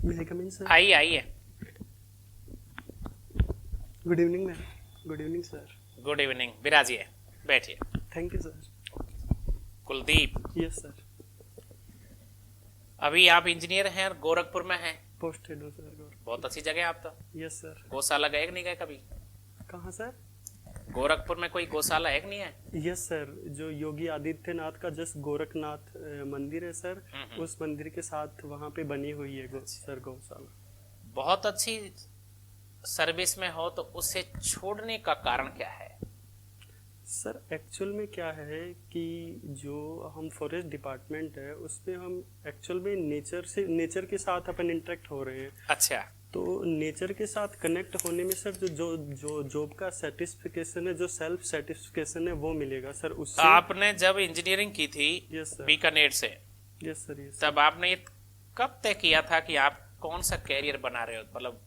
May I come in, sir? आइए आइए। Good evening, ma'am. Good evening, sir. Good evening, विराजिए, बैठिए। Thank you, sir. Kuldeep, Yes, sir. अभी आप इंजीनियर हैं और गोरखपुर में हैं। Posted हो sir. बहुत अच्छी जगह है आप तो। Yes, sir. गौशाला गए कि नहीं गए कभी? कहाँ sir? गोरखपुर में कोई गौशाला है कि नहीं है? Yes, sir. जो योगी आदित्यनाथ का जस्ट गोरखनाथ मंदिर है सर, उस मंदिर के साथ वहाँ पे बनी हुई है सर गौशाला। बहुत अच्छी सर्विस में हो तो उसे छोड़ने का कारण क्या है? सर एक्चुअल में क्या है कि जो हम फॉरेस्ट डिपार्टमेंट है उसमें हम एक्चुअल में नेचर के साथ अपन इंटरेक्ट हो रहे हैं। अच्छा, तो नेचर के साथ कनेक्ट होने में सर जो जॉब का सेटिस्फिकेशन है, जो सेल्फ सेटिस्फिकेशन है वो मिलेगा सर उससे। आपने जब इंजीनियरिंग की थी यस सर। बीकानेर से, यस सर। यस तब आपने ये कब तय किया था कि आप कौन सा कैरियर बना रहे हो? मतलब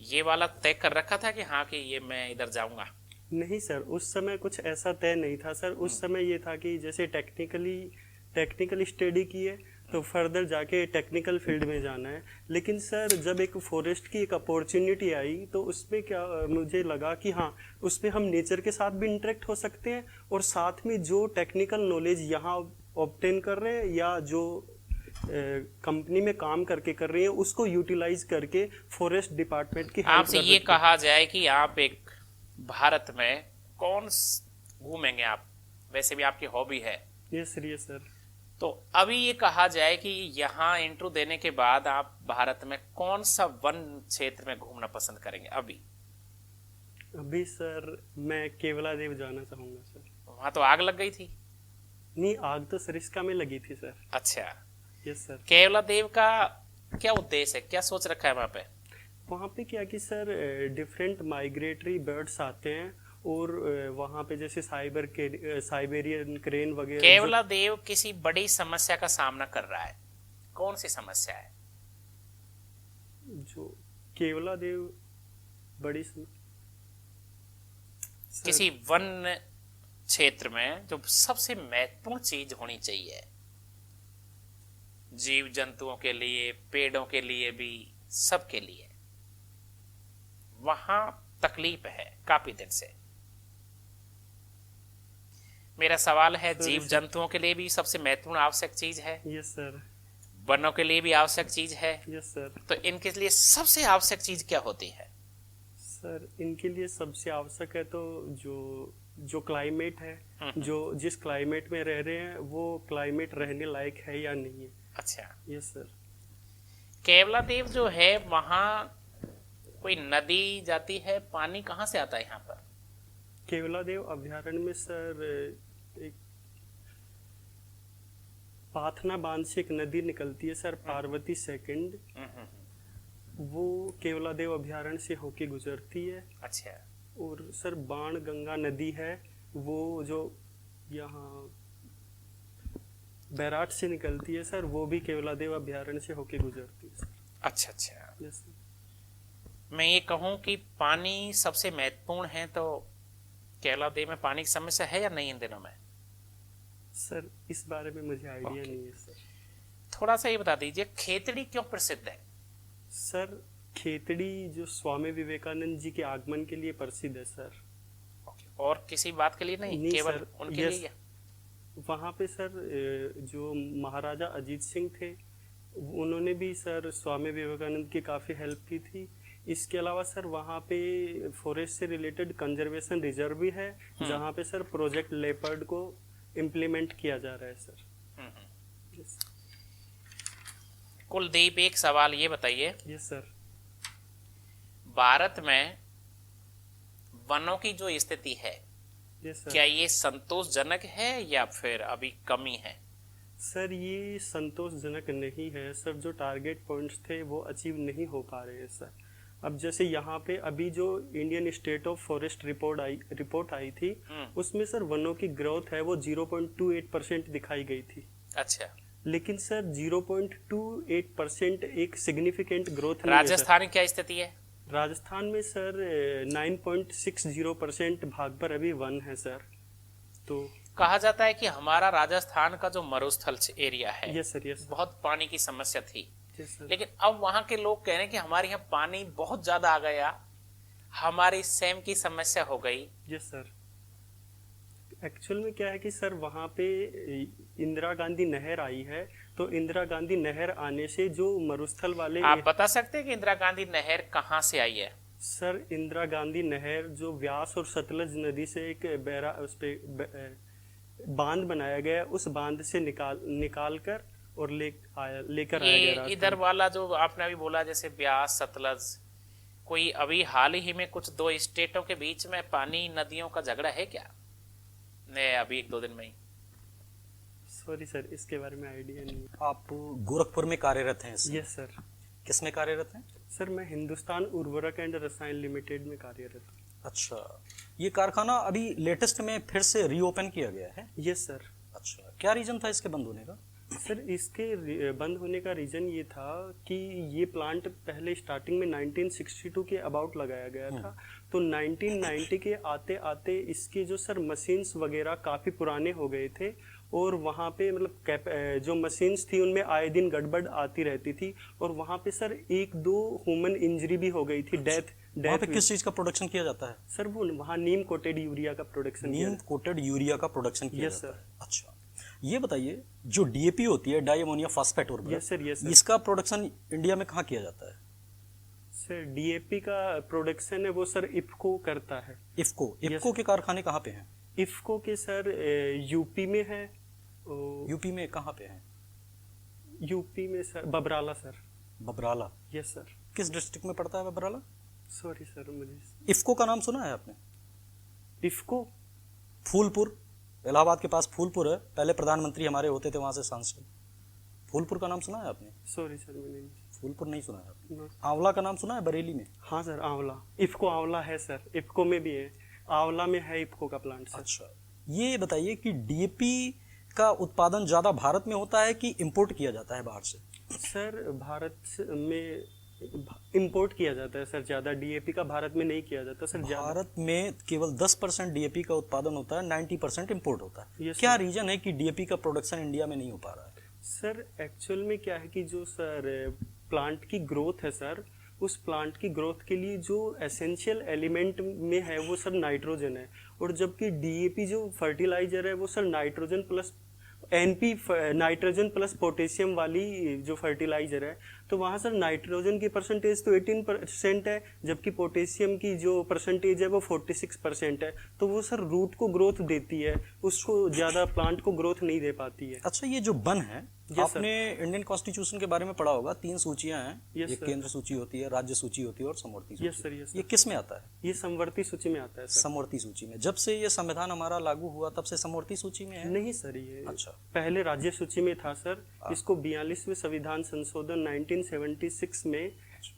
ये वाला तय कर रखा था कि हाँ कि ये मैं इधर जाऊंगा? नहीं सर, उस समय कुछ ऐसा तय नहीं था सर। उस समय ये था कि जैसे टेक्निकली स्टडी किए तो फर्दर जाके टेक्निकल फील्ड में जाना है। लेकिन सर जब एक फॉरेस्ट की एक अपॉर्चुनिटी आई तो उसमें क्या मुझे लगा कि हाँ उसमें हम नेचर के साथ भी इंटरेक्ट हो सकते हैं और साथ में जो टेक्निकल नॉलेज यहाँ ऑब्टेन कर रहे हैं या जो कंपनी में काम करके कर रही है उसको यूटिलाइज करके फॉरेस्ट डिपार्टमेंट की आपसे ये कहा जाए कि आप एक भारत में कौन घूमेंगे आप? वैसे भी आपकी हॉबी है। Yes sir. Yes sir. तो अभी ये कहा जाए कि यहाँ इंटरव्यू देने के बाद आप भारत में कौन सा वन क्षेत्र में घूमना पसंद करेंगे? अभी सर मैं केवला देव जाना चाहूंगा सर। वहां तो आग लग गई थी। नहीं, आग तो सरिस्का में लगी थी सर। अच्छा, यस सर। केवला देव का क्या उद्देश्य है, क्या सोच रखा है वहां पे? वहाँ पे क्या कि सर डिफरेंट माइग्रेटरी बर्ड्स आते हैं और वहाँ पे जैसे साइबेरियन क्रेन वगैरह। केवला देव किसी बड़ी समस्या का सामना कर रहा है, कौन सी समस्या है? जो केवला देव बड़ी किसी वन क्षेत्र में जो सबसे महत्वपूर्ण चीज होनी चाहिए जीव जंतुओं के लिए, पेड़ों के लिए भी, सबके लिए, वहां तकलीफ है काफी दिन से। मेरा सवाल है, जीव जंतुओं के लिए भी सबसे महत्वपूर्ण आवश्यक चीज है। Yes sir. वनों के लिए भी आवश्यक चीज है। Yes sir. तो इनके लिए सबसे आवश्यक चीज क्या होती है? सर इनके लिए सबसे आवश्यक है तो जो क्लाइमेट है, जो जिस क्लाइमेट में रह रहे हैं वो क्लाइमेट रहने लायक है या नहीं है। अच्छा। Yes sir. केवला देव जो है वहां कोई नदी जाती है, पानी कहाँ से आता है यहाँ पर? केवला देव अभ्यारण्य में सर एक पाथना बांध से एक नदी निकलती है सर, पार्वती सेकंड। वो केवला देव अभ्यारण्य से होके गुजरती है। अच्छा। और सर बाण गंगा नदी है वो जो यहाँ बैराट से निकलती है सर, वो भी केवला देव अभ्यारण्य से होके गुजरती है सर। अच्छा अच्छा। Yes sir. मैं ये कहूँ कि पानी सबसे महत्वपूर्ण है, तो केवला देव में पानी की समस्या है या नहीं इन दिनों में? सर इस बारे में मुझे आइडिया नहीं है सर। थोड़ा सा ये बता दीजिए, खेतड़ी क्यों प्रसिद्ध है? सर खेतड़ी जो स्वामी विवेकानंद जी के आगमन के लिए प्रसिद्ध है सर। और किसी बात के लिए नहीं केवल सर, उनके लिए? वहाँ पे सर जो महाराजा अजीत सिंह थे उन्होंने भी सर स्वामी विवेकानंद की काफ़ी हेल्प की थी। इसके अलावा सर वहाँ पे फॉरेस्ट से रिलेटेड कंजर्वेशन रिजर्व भी है जहाँ पे सर प्रोजेक्ट लेपर्ड को इम्प्लीमेंट किया जा रहा है सर। yes. कुलदीप, एक सवाल ये बताइए। Yes sir. भारत में वनों की जो स्थिति है, यस सर। क्या ये संतोषजनक है या फिर अभी कमी है? सर ये संतोषजनक नहीं है सर। जो टारगेट पॉइंट्स थे वो अचीव नहीं हो पा रहे हैं सर। अब जैसे यहाँ पे अभी जो Indian state of forest report आई थी उसमें सर वनों की ग्रोथ है वो 0.28% दिखाई गई थी। अच्छा। लेकिन सर 0.28% एक सिग्निफिकेंट ग्रोथ नहीं है। राजस्थान की क्या स्थिति है? राजस्थान में सर 9.60% भाग पर अभी वन है सर। तो कहा जाता है कि हमारा राजस्थान का जो मरुस्थल एरिया है, यस सर। यस बहुत पानी की समस्या थी। Yes, sir. लेकिन अब वहां के लोग कह रहे हैं कि हमारे यहाँ पानी बहुत ज्यादा आ गया, हमारी सेम की समस्या हो गई। यस सर, एक्चुअल में क्या है कि सर वहाँ पे इंदिरा गांधी नहर आई है, तो इंदिरा गांधी नहर आने से जो मरुस्थल वाले आप बता सकते हैं कि इंदिरा गांधी नहर कहाँ से आई है? सर इंदिरा गांधी नहर जो व्यास और सतलज नदी से एक बैरा उस पे बांध बनाया गया, उस बांध से निकाल कर और लेकर आया गया ये इधर वाला जो आपने अभी बोला जैसे ब्यास सतलज, कोई अभी हाल ही में कुछ दो स्टेटों के बीच में पानी नदियों का झगड़ा है क्या? नहीं, अभी एक दो दिन में ही। सॉरी सर, इसके बारे में आइडिया नहीं। आप गोरखपुर में कार्यरत हैं? Yes sir. किस में कार्यरत हैं? सर मैं हिंदुस्तान उर्वरक एंड रसायन लिमिटेड में कार्यरत हूँ। अच्छा, ये कारखाना अभी लेटेस्ट में फिर से रीओपन किया गया है? Yes sir. अच्छा, क्या रीजन था इसके बंद होने का? सर इसके बंद होने का रीज़न ये था कि ये प्लांट पहले स्टार्टिंग में 1962 के अबाउट लगाया गया था, तो 1990 के आते आते इसके जो सर मशीन्स वगैरह काफ़ी पुराने हो गए थे, और वहाँ पे मतलब जो मशीन्स थी उनमें आए दिन गड़बड़ आती रहती थी, और वहाँ पे सर एक दो ह्यूमन इंजरी भी हो गई थी, वहाँ पे किस चीज़ का प्रोडक्शन किया जाता है? सर वो वहाँ नीम कोटेड यूरिया का प्रोडक्शन नीम कोटेड यूरिया का प्रोडक्शन किया यस जाता सर। है। अच्छा, ये बताइए जो डीएपी होती है, डाई अमोनिया फास्फेट उर्वरक, यस सर, यस सर। इसका प्रोडक्शन इंडिया में कहाँ किया जाता है? सर डीएपी का प्रोडक्शन है वो सर इफ्को करता है। इफ्को के कारखाने कहाँ पे हैं? इफ्को के सर यूपी में है। यूपी में कहाँ पे हैं? यूपी में sir Babrala sir. Babrala? Yes sir. किस डिस्ट्रिक्ट में पड़ता है बबराला? सॉरी सर, मुझे इफ्को का नाम सुना है आपने? इफ्को फूलपुर, इलाहाबाद के पास फूलपुर है, पहले प्रधानमंत्री हमारे होते थे वहां से सांसद। फूलपुर का नाम सुना है आपने? सॉरी सर, मैंने फूलपुर नहीं सुना है आपने? No. आंवला का नाम सुना है बरेली में? हाँ सर, आंवला, इफ्को आंवला है सर, इफ्को में भी है, आंवला में है इफ्को का प्लांट सर। अच्छा, ये बताइए कि डीएपी का उत्पादन ज्यादा भारत में होता है कि इंपोर्ट किया जाता है बाहर से? सर भारत में इंपोर्ट किया जाता है सर ज़्यादा, डीएपी का भारत में नहीं किया जाता सर ज़्यादा। भारत में केवल 10% डीएपी का उत्पादन होता है, 90% इंपोर्ट होता है। Yes, क्या sir. रीजन है कि डीएपी का प्रोडक्शन इंडिया में नहीं हो पा रहा है? सर एक्चुअल में क्या है कि जो सर प्लांट की ग्रोथ है सर, उस प्लांट की ग्रोथ के लिए जो एसेंशियल एलिमेंट में है वो सर नाइट्रोजन है, और जबकि डीएपी जो फर्टिलाइजर है वो sir nitrogen plus NP nitrogen plus potassium वाली जो फर्टिलाइजर है, तो वहाँ सर नाइट्रोजन की परसेंटेज तो 18% है, जबकि पोटेशियम की जो परसेंटेज है वो 46% है, तो वो सर रूट को ग्रोथ देती है, उसको ज़्यादा प्लांट को ग्रोथ नहीं दे पाती है। अच्छा, ये जो वन है, Yes, आपने इंडियन कॉन्स्टिट्यूशन के बारे में पढ़ा होगा, 3 सूचियां हैं। Yes, एक sir. केंद्र सूची होती है, राज्य सूची होती है और समवर्ती सूची। यस सर, यस ये सर। किस में आता है? ये समवर्ती सूची में आता है सर। समवर्ती सूची में। जब से ये संविधान हमारा लागू हुआ तब से समवर्ती सूची में है? नहीं सर, ये अच्छा। पहले राज्य सूची में था सर, इसको 42वें संविधान संशोधन 1976 में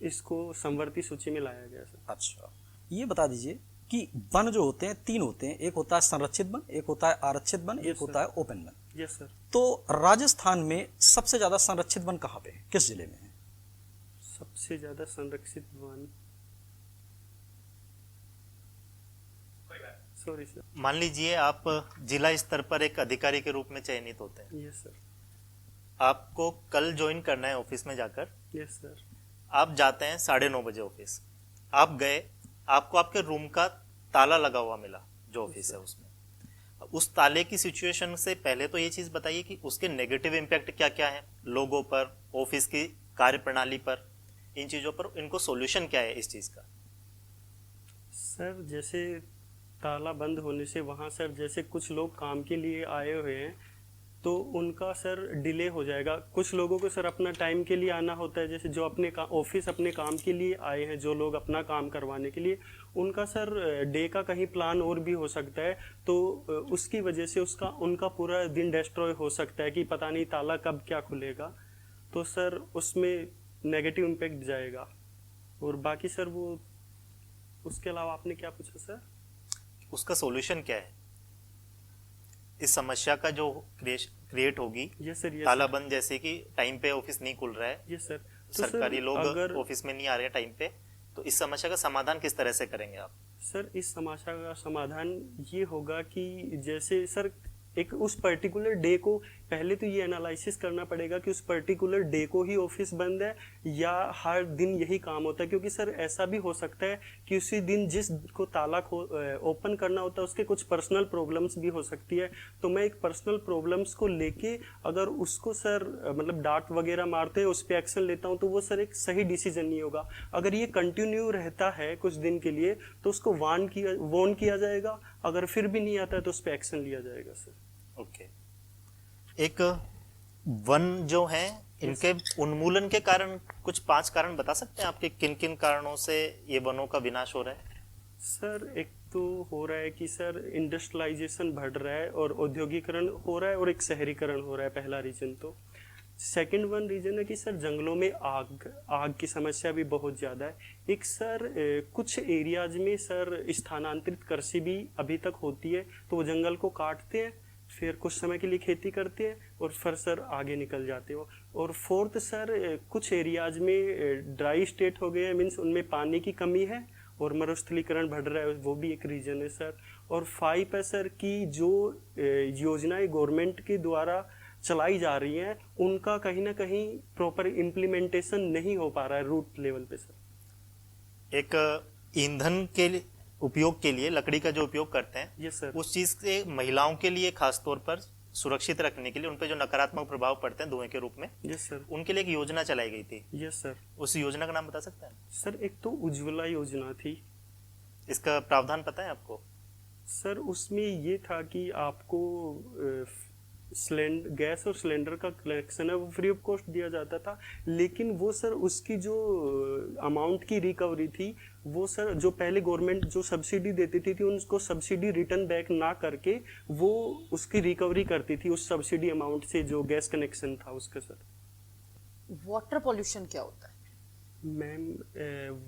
इसको समवर्ती सूची में लाया गया सर। अच्छा, ये बता दीजिए कि वन जो होते हैं 3 होते हैं, एक होता है संरक्षित वन, एक होता है आरक्षित वन, एक होता है ओपन वन। Yes sir. तो राजस्थान में सबसे ज्यादा संरक्षित वन कहाँ पे है, किस जिले में है? सबसे ज्यादा संरक्षित वन, सॉरी सर। मान लीजिए आप जिला स्तर पर एक अधिकारी के रूप में चयनित होते हैं, यस सर। आपको कल ज्वाइन करना है ऑफिस में जाकर। Yes sir. आप जाते हैं 9:30 बजे ऑफिस, आप गए, आपको आपके रूम का ताला लगा हुआ मिला जो ऑफिस है उसमें। उस ताले की सिचुएशन से पहले तो ये चीज बताइए कि उसके नेगेटिव इम्पैक्ट क्या क्या है लोगों पर, ऑफिस की कार्य प्रणाली पर, इन चीजों पर इनको सॉल्यूशन क्या है इस चीज का? सर जैसे ताला बंद होने से वहाँ सर जैसे कुछ लोग काम के लिए आए हुए हैं तो उनका सर डिले हो जाएगा। कुछ लोगों को सर अपना टाइम के लिए आना होता है, जैसे जो अपने ऑफिस अपने काम के लिए आए हैं, जो लोग अपना काम करवाने के लिए, उनका सर डे का कहीं प्लान और भी हो सकता है, तो उसकी वजह से उनका पूरा दिन डिस्ट्रॉय हो सकता है कि पता नहीं ताला कब क्या खुलेगा, तो सर उसमें नेगेटिव इम्पैक्ट जाएगा। और बाकी सर वो उसके अलावा आपने क्या पूछा सर? उसका सॉल्यूशन क्या है इस समस्या का जो क्रिएट होगी? यस सर, यस तालाबंद, जैसे कि टाइम पे ऑफिस नहीं खुल रहा है, यस सर। सरकारी लोग अगर ऑफिस में नहीं आ रहे हैं टाइम पे, तो इस समस्या का समाधान किस तरह से करेंगे आप? सर इस समस्या का समाधान ये होगा कि जैसे सर एक उस पर्टिकुलर डे को पहले तो ये एनालिसिस करना पड़ेगा कि उस पर्टिकुलर डे को ही ऑफिस बंद है या हर दिन यही काम होता है, क्योंकि सर ऐसा भी हो सकता है कि उसी दिन जिस को ताला ओपन करना होता है उसके कुछ पर्सनल प्रॉब्लम्स भी हो सकती है। तो मैं एक पर्सनल प्रॉब्लम्स को लेके अगर उसको सर मतलब डांट वगैरह मारते हैं उस पर एक्शन लेता हूँ तो वो सर एक सही डिसीजन नहीं होगा। अगर ये कंटिन्यू रहता है कुछ दिन के लिए तो उसको वार्न किया जाएगा, अगर फिर भी नहीं आता है तो उस पर एक्शन लिया जाएगा सर। ओके। एक वन जो है इनके उन्मूलन के कारण कुछ 5 कारण बता सकते हैं आपके, किन किन कारणों से ये वनों का विनाश हो रहा है? सर एक तो हो रहा है कि सर इंडस्ट्रियलाइजेशन बढ़ रहा है और औद्योगिकरण हो रहा है और एक शहरीकरण हो रहा है, पहला रीजन। तो सेकंड वन रीजन है कि सर जंगलों में आग की समस्या भी बहुत ज़्यादा है। एक सर कुछ एरियाज में सर स्थानांतरित कृषि भी अभी तक होती है, तो वो जंगल को काटते हैं फिर कुछ समय के लिए खेती करते हैं और फिर सर आगे निकल जाते हो। और फोर्थ सर कुछ एरियाज में ड्राई स्टेट हो गए हैं, मीन्स उनमें पानी की कमी है और मरुस्थलीकरण बढ़ रहा है, वो भी एक रीजन है सर। और 5 है सर कि जो योजनाएं गवर्नमेंट के द्वारा चलाई जा रही हैं उनका कहीं ना कहीं प्रॉपर इम्प्लीमेंटेशन नहीं हो पा रहा है रूट लेवल पे सर। एक ईंधन के उपयोग के लिए लकड़ी का जो उपयोग करते हैं, यस सर। उस चीज से महिलाओं के लिए खास तौर पर सुरक्षित रखने के लिए उन पे जो नकारात्मक प्रभाव पड़ते हैं धुएं के रूप में, यस सर। उनके लिए एक योजना चलाई गई थी। Yes sir. उस योजना का नाम बता सकते हैं? सर एक तो उज्ज्वला योजना थी। इसका प्रावधान पता है आपको? सर उसमें ये था कि आपको गैस और सिलेंडर का कनेक्शन है वो फ्री ऑफ कॉस्ट दिया जाता था, लेकिन वो सर उसकी जो अमाउंट की रिकवरी थी वो सर जो पहले गवर्नमेंट जो सब्सिडी देती थी उनको सब्सिडी रिटर्न बैक ना करके वो उसकी रिकवरी करती थी उस सब्सिडी अमाउंट से जो गैस कनेक्शन था उसका। सर वाटर पॉल्यूशन क्या होता है? मैम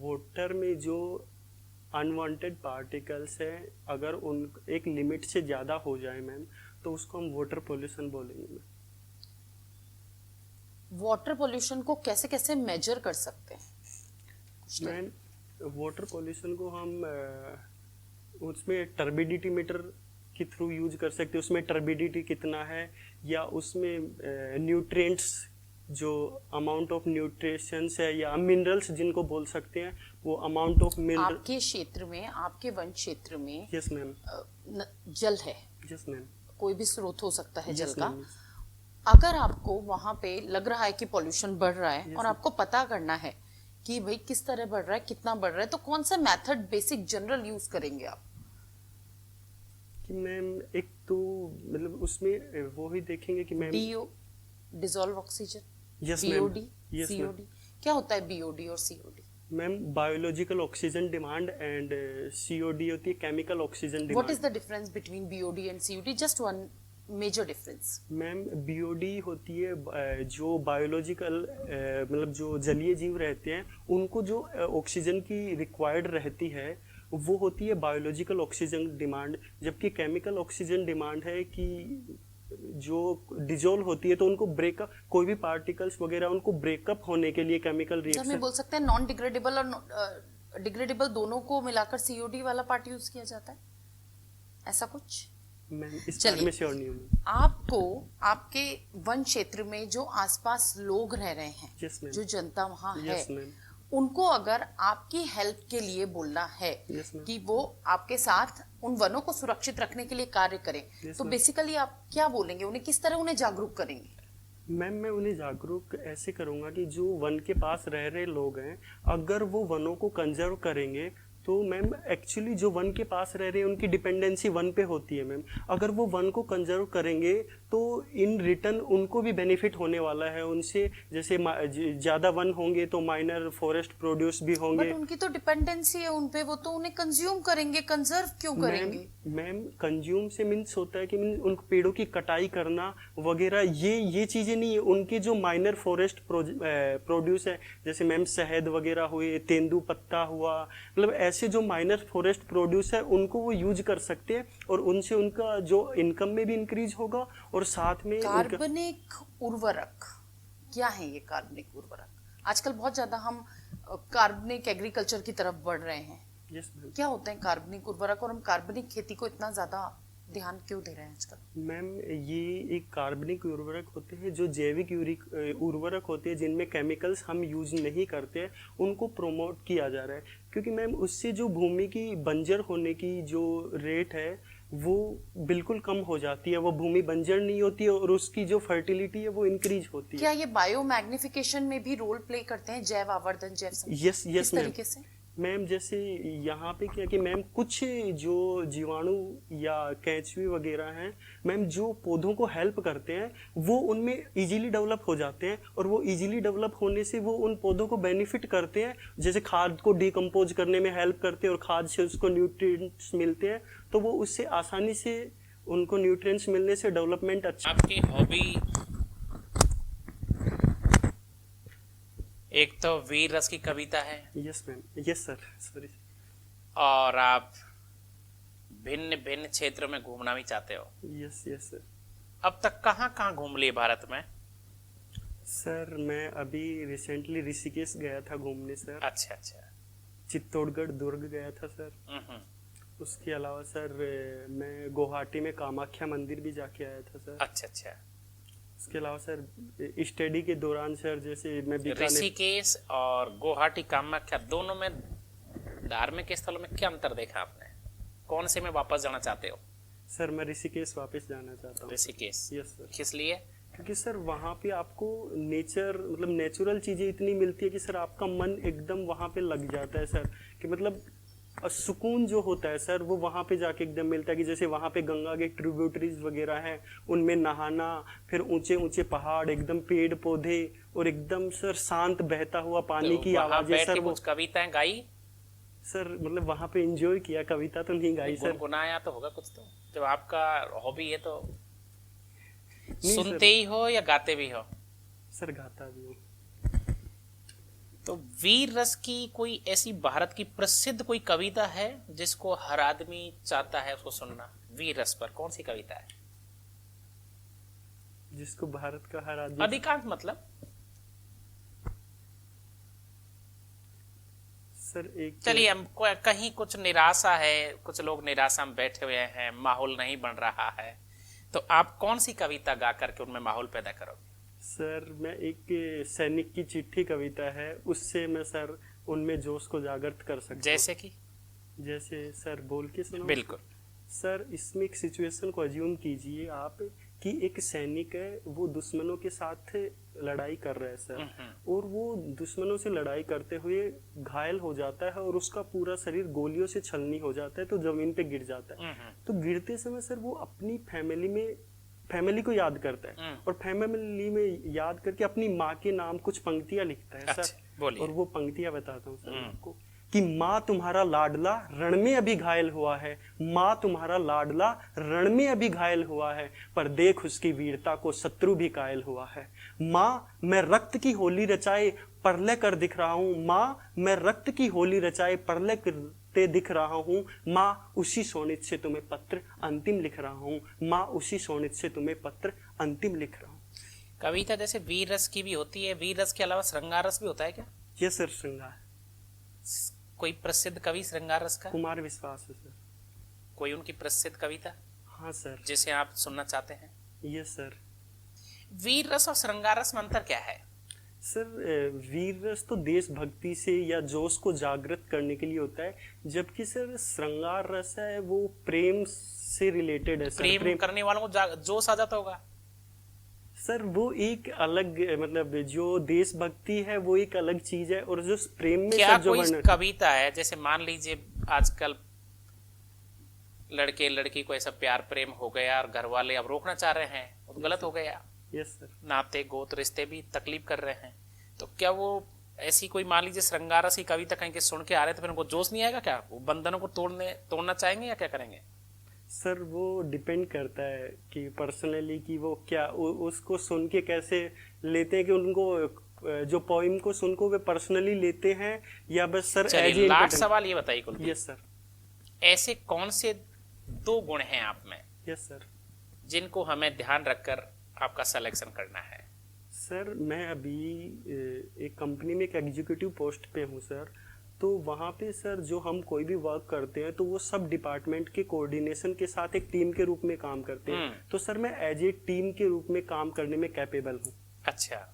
वाटर में जो अनवांटेड पार्टिकल्स हैं अगर उन एक लिमिट से ज़्यादा हो जाए मैम तो उसको हम वाटर पोल्यूशन बोलेंगे मैम। वाटर पोल्यूशन को कैसे कैसे मेजर कर सकते हैं? मैम वाटर पोल्यूशन को हम उसमें टर्बिडिटी मीटर के थ्रू यूज कर सकते हैं, उसमें टर्बिडिटी कितना है या उसमें न्यूट्रिएंट्स जो अमाउंट ऑफ न्यूट्रिशंस है या मिनरल्स जिनको बोल सकते हैं वो अमाउंट ऑफ मिनरल। आपके क्षेत्र में, आपके वन क्षेत्र में यस मैम। जल है, यस मैम। कोई भी स्रोत हो सकता है जल Yes, का। ma'am. अगर आपको वहां पे लग रहा है कि पॉल्यूशन बढ़ रहा है और आपको पता करना है कि भाई किस तरह बढ़ रहा है, कितना बढ़ रहा है, तो कौन सा मेथड बेसिक जनरल यूज करेंगे आप? कि मैम एक तो मतलब उसमें वो ही देखेंगे कि ma'am DO, dissolve oxygen, yes ma'am. BOD, yes ma'am. COD. क्या होता है बीओडी और COD? Ma'am biological oxygen demand and COD होती है chemical oxygen what demand. Is the difference between BOD and COD? Just one major difference. Ma'am BOD होती है जो biological मतलब जो जलीय जीव रहते हैं उनको जो ऑक्सीजन की रिक्वायर्ड रहती है वो होती है बायोलॉजिकल ऑक्सीजन डिमांड, जबकि केमिकल ऑक्सीजन डिमांड है कि जो डिजोल्व होती है तो उनको ब्रेकअप, कोई भी पार्टिकल्स वगैरह उनको ब्रेकअप होने के लिए केमिकल सर मैं रिएक्शन। बोल सकते हैं नॉन डिग्रेडेबल और डिग्रेडेबल दोनों को मिलाकर सीओडी वाला पार्ट यूज किया जाता है, ऐसा कुछ? मैम इस चलिए। बारे में श्योर नहीं हूँ। आपको आपके वन क्षेत्र में जो आसपास लोग रह रहे हैं, Yes, ma'am. जो जनता वहाँ है, यस मैम। उनको अगर आपकी हेल्प के लिए बोलना है Yes, ma'am. कि वो आपके साथ उन वनों को सुरक्षित रखने के लिए कार्य करें, Yes, तो ma'am. बेसिकली आप क्या बोलेंगे उन्हें? किस तरह उन्हें जागरूक करेंगे? मैम मैं उन्हें जागरूक ऐसे करूंगा कि जो वन के पास रह रहे लोग हैं अगर वो वनों को कंजर्व करेंगे तो मैम एक्चुअली जो वन के पास रह रहे हैं उनकी डिपेंडेंसी वन पे होती है मैम। अगर वो वन को कंजर्व करेंगे तो इन रिटर्न उनको भी बेनिफिट होने वाला है उनसे, जैसे ज़्यादा वन होंगे तो माइनर फॉरेस्ट प्रोड्यूस भी होंगे। बट उनकी तो डिपेंडेंसी है उन पे, वो तो उन्हें कंज्यूम करेंगे, कंजर्व क्यों करेंगे? मैम कंज्यूम से मीन्स होता है कि मीन्स उन पेड़ों की कटाई करना वगैरह ये चीज़ें नहीं है। उनके जो माइनर फॉरेस्ट प्रोड्यूस है जैसे मैम शहद वगैरह हुए, तेंदू पत्ता हुआ, मतलब ऐसे जो माइनर फॉरेस्ट प्रोड्यूस है उनको वो यूज कर सकते हैं और उनसे उनका जो इनकम में भी इंक्रीज होगा और साथ में कार्बनिक उर्वरक क्या है? ये कार्बनिक उर्वरक आजकल बहुत ज्यादा हम कार्बनिक एग्रीकल्चर की तरफ बढ़ रहे हैं। Yes ma'am. क्या होते हैं कार्बनिक उर्वरक और हम कार्बनिक खेती को इतना ज्यादा ध्यान क्यों दे रहे हैं आजकल? मैम ये एक कार्बनिक उर्वरक होते हैं जो जैविक उर्वरक होते हैं जिनमें केमिकल्स हम यूज नहीं करते हैं, उनको प्रोमोट किया जा रहा है क्योंकि मैम उससे जो भूमि की बंजर होने की जो रेट है वो बिल्कुल कम हो जाती है, वो भूमि बंजर नहीं होती है और उसकी जो फर्टिलिटी है वो इंक्रीज होती है। क्या ये बायो मैग्निफिकेशन में भी रोल प्ले करते हैं, जैव आवर्धन, जैव संरक्षण? यस यस किस मैम। तरीके से? मैम जैसे यहाँ पे क्या कि मैम कुछ जो जीवाणु या केंचुए वगैरह हैं मैम जो पौधों को हेल्प करते हैं वो उनमें इजीली डेवलप हो जाते हैं और वो इजीली डेवलप होने से वो उन पौधों को बेनिफिट करते हैं, जैसे खाद को डिकम्पोज करने में हेल्प करते हैं और खाद से उसको न्यूट्रिएंट्स मिलते हैं तो वो उससे आसानी से उनको न्यूट्रिएंट्स मिलने से डेवलपमेंट अच्छा। आपकी हॉबी एक तो वीर रस की कविता है yes ma'am, yes sir, sorry. और आप भिन्न भिन्न क्षेत्रों में घूमना भी चाहते हो। Yes yes sir. अब तक कहाँ कहाँ घूम लिए भारत में? सर मैं अभी रिसेंटली ऋषिकेश गया था घूमने सर। अच्छा अच्छा। चित्तौड़गढ़ दुर्ग गया था सर। हम्म। उसके अलावा सर मैं गुवाहाटी में कामाख्या मंदिर भी जाके आया था सर। अच्छा अच्छा। उसके अलावा सर स्टडी के दौरान सर जैसे मैं बीकानेर। ऋषिकेश और गुवाहाटी कामाख्या दोनों में धार्मिक स्थलों में क्या अंतर देखा आपने? कौन से में वापस जाना चाहते हो? सर मैं ऋषिकेश वापस जाना चाहता हूँ। ऋषिकेश? Yes sir. किस लिए? क्योंकि सर वहाँ पे आपको नेचर मतलब नेचुरल चीज़ें इतनी मिलती है कि सर आपका मन एकदम वहाँ पे लग जाता है सर, कि मतलब सुकून जो होता है सर वो वहाँ पे जाके एकदम मिलता है। कि जैसे वहाँ पे गंगा के ट्रिब्यूटरीज वगैरह हैं, उनमें नहाना, फिर ऊंचे ऊंचे पहाड़, एकदम पेड़ पौधे और एकदम सर शांत बहता हुआ पानी की वहाँ आवाजें बैठ सर। के वो कुछ कविताएं गाई? सर मतलब वहाँ पे एंजॉय किया, कविता तो नहीं गाई सर। गुनगुनाया तो होगा कुछ तो, जब आपका हॉबी है तो। नहीं सुनते ही हो या गाते भी हो? सर गाता भी हूँ। तो वीर रस की कोई ऐसी भारत की प्रसिद्ध कोई कविता है जिसको हर आदमी चाहता है उसको सुनना? वीर रस पर कौन सी कविता है जिसको भारत का हर आदमी अधिकांश मतलब? सर एक चलिए हम कहीं कुछ निराशा है, कुछ लोग निराशा में बैठे हुए हैं, माहौल नहीं बन रहा है, तो आप कौन सी कविता गा करके उनमें माहौल पैदा करोगे? सर मैं एक सैनिक की चिट्ठी कविता है, उससे मैं सर उनमें जोश को जागृत कर सकता हूँ। जैसे कि? जैसे सर बोल के सुनो। बिल्कुल। सर इसमें एक सिचुएशन को अज्यूम कीजिए आप कि एक सैनिक है, वो दुश्मनों के साथ लड़ाई कर रहा है सर, और वो दुश्मनों से लड़ाई करते हुए घायल हो जाता है और उसका पूरा शरीर गोलियों से छलनी हो जाता है, तो जमीन पे गिर जाता है। तो गिरते समय सर वो अपनी फैमिली को याद करता है और फैमिली में याद करके अपनी माँ के नाम कुछ पंक्तियां लिखता है सर। बोलिए। और वो पंक्तियां बताता हूँ सर आपको कि माँ तुम्हारा लाडला रण में अभी घायल हुआ है, माँ तुम्हारा लाडला रण में अभी घायल हुआ है, पर देख उसकी वीरता को शत्रु भी कायल हुआ है। माँ मैं रक्त की होली रचाए प्रलय कर दिख रहा हूँ, माँ मैं रक्त की होली रचाए प्रलय करते दिख रहा हूँ, माँ उसी शोणित से तुम्हें पत्र अंतिम लिख रहा हूँ, माँ उसी शोणित से तुम्हें पत्र अंतिम लिख रहा हूँ। कविता जैसे वीर रस की भी होती है, वीर रस के अलावा श्रृंगार रस भी होता है क्या? ये सर श्रृंगार। कोई प्रसिद्ध कवि श्रृंगार रस का? कुमार विश्वास है सर। कोई उनकी प्रसिद्ध कविता हाँ सर। जिसे आप सुनना चाहते हैं? ये सर। वीर रस और श्रृंगार रस में अंतर क्या है? सर वीर रस तो देशभक्ति से या जोश को जागृत करने के लिए होता है, जबकि सर श्रृंगार रस है वो प्रेम से रिलेटेड है सर। प्रेम करने वालों को जोश आ जाता होगा सर, वो एक अलग मतलब जो देशभक्ति है वो एक अलग चीज है, और जो प्रेम में क्या सर जो कोई कविता है जैसे मान लीजिए आजकल लड़के लड़की को ऐसा प्यार प्रेम हो गया और घर वाले अब रोकना चाह रहे हैं, वो तो गलत हो गया। Yes sir. नाते गोत्र रिश्ते भी तकलीफ कर रहे हैं, तो क्या वो ऐसी कोई मान लीजिए श्रृंगार रस की कविता कहीं के सुन के आ रहे थे, फिर उनको जोश नहीं आएगा क्या? वो बंधनों को तोड़ना चाहेंगे या क्या करेंगे? सर वो डिपेंड करता है कि पर्सनली कि वो क्या उसको सुन के कैसे लेते हैं, कि उनको जो पोइम को सुन को वे पर्सनली लेते हैं या बस सर एज ए लास्ट सवाल ये बताइए कुलदीप। Yes sir. ऐसे कौन से 2 गुण हैं आप में यस सर। जिनको हमें ध्यान रखकर आपका सिलेक्शन करना है? सर मैं अभी एक कंपनी में एक एग्जीक्यूटिव पोस्ट पे हूँ सर, तो वहाँ पे सर जो हम कोई भी वर्क करते हैं तो वो सब डिपार्टमेंट के कोऑर्डिनेशन के साथ एक टीम के रूप में काम करते हैं। तो सर मैं एज ए टीम के रूप में काम करने में कैपेबल हूँ। अच्छा।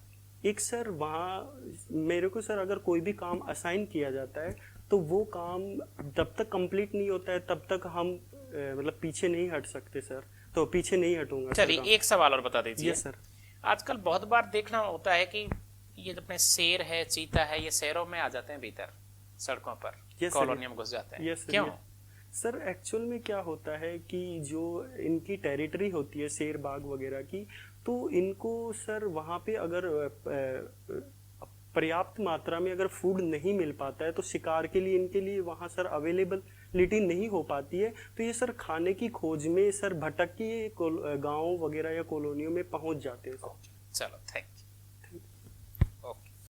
एक सर वहाँ मेरे को सर अगर कोई भी काम असाइन किया जाता है तो वो काम जब तक कंप्लीट नहीं होता है तब तक हम मतलब पीछे नहीं हट सकते सर। तो पीछे नहीं हटूंगा। चलिए एक सवाल और बता दीजिए। Yes sir. आजकल बहुत बार देखना होता है कि ये अपने शेर है, चीता है, ये शहरों में आ जाते हैं भीतर, सड़कों पर, Yes, sir. कॉलोनियों में घुस जाते हैं। Yes, sir. क्यों? सर एक्चुअल में क्या होता है कि जो इनकी टेरिटरी होती है शेर बाग वगैरह की, तो इनको सर वहाँ पे अगर पर्याप्त मात्रा में अगर फूड नहीं मिल पाता है तो शिकार के लिए इनके लिए वहाँ सर अवेलेबिलिटी नहीं हो पाती है। तो ये सर खाने की खोज में सर भटक के गाँव वगैरह या कॉलोनियों में पहुँच जाते हैं सर। चलो थैंक